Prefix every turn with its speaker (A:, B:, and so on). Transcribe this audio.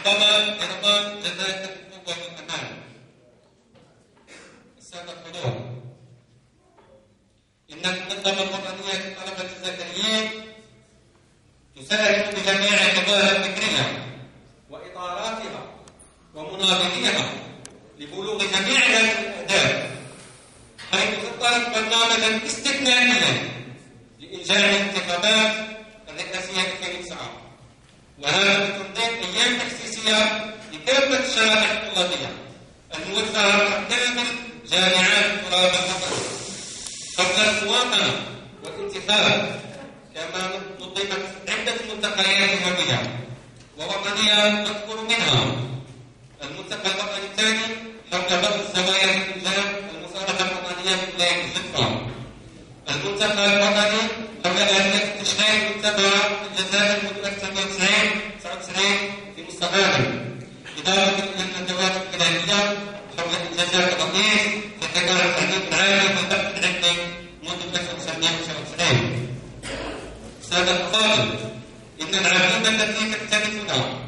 A: ضمان جزاء القوة والأمان. السادة الحضور، إن المنظمة الوطنية للطلبة الجزائريين تساهم بجميع القضايا الفكرية وإطاراتها ومناظريها لبلوغ جميع هذه الأهداف، حيث اختارت برنامجا استثنائيا لإنجاح الانتخابات الرئاسية 2009، وهذا بتنظيم أيام تأسيسية لكافة الشرائح الطلابية الموزعة داخل جامعات التراب الوطني قبل المواطنة والانتخاب. كما نظمت عدة ملتقيات يومية ووطنية نذكر منها الملتقى الوطني الثاني حول بعض الزوايا الإنجاب المصالحة الوطنية في ولاية الجفرة، الملتقى الوطني حول آلية التشغيل المتبعة في الجزائر منذ 1999 في مستقبل، إضافة إلى الندوات الكلامية حول إنجازات الرئيس في قطاع التعليم العالي والبحث العلمي منذ 1999. السادة الأفاضل، إن العقيدة التي تختلفنا